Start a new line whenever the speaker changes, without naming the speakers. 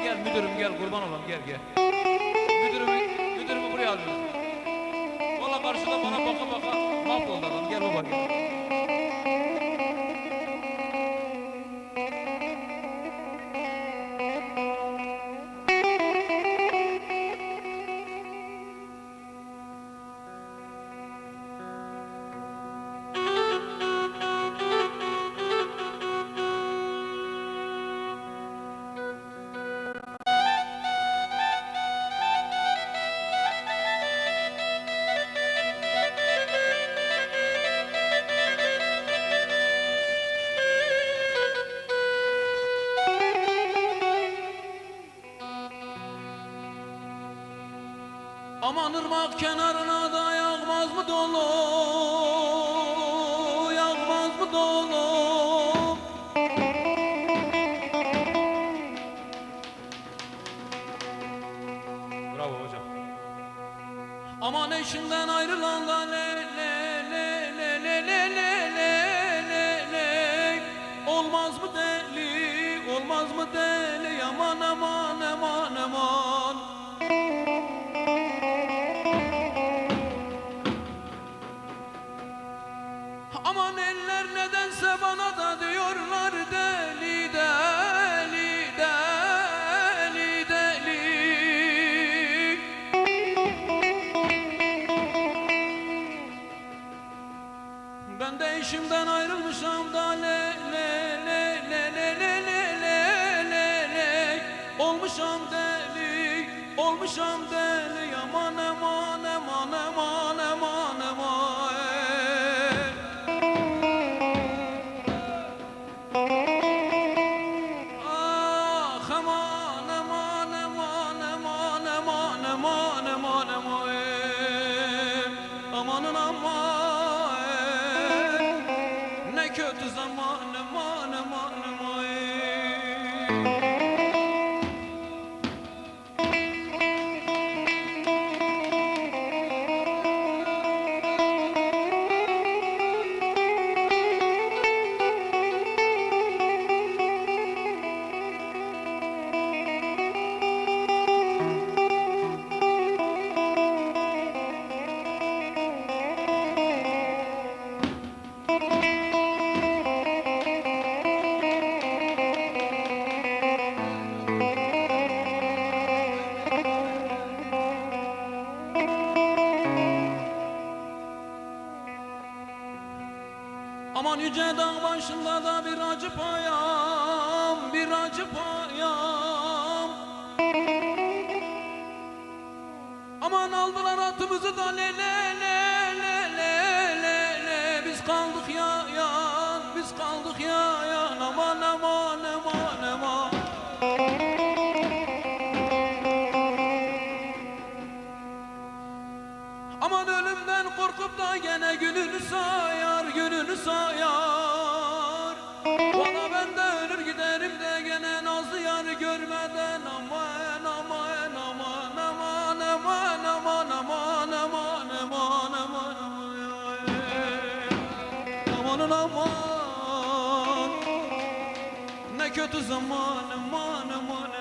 gel müdürüm gel kurban olam gel gel. Müdürümü buraya alıyoruz. Valla karşıda bana baka baka mahvoldu adam gel baba gel. Aman ırmak kenarına da yağmaz mı dolu, yağmaz mı dolu? Bravo hocam. Aman eşinden ayrılan da le le le le le le le le le le olmaz mı deli, olmaz mı deli? Aman aman aman aman. Aman eller nedense bana da diyorlar deli deli deli deli. Ben de eşimden ayrılmışam da le le le le le le le le le le olmuşam deli, olmuşam deli. Aman aman aman aman aman aman. Amanın aman ne kötü zaman aman aman aman. Aman yüce dağ başında da bir acı payam, bir acı payam. Aman aldılar atımızı da le le le le le le le. Biz kaldık yayan, biz kaldık yayan. Aman aman aman aman. Aman ölümden korkup da gene gününü sayar, gününü sayar. Valla ben de ölür giderim de gene nazlı yarı görmeden. Aman aman aman aman aman aman aman aman aman aman amanın aman ne kötü zaman aman aman.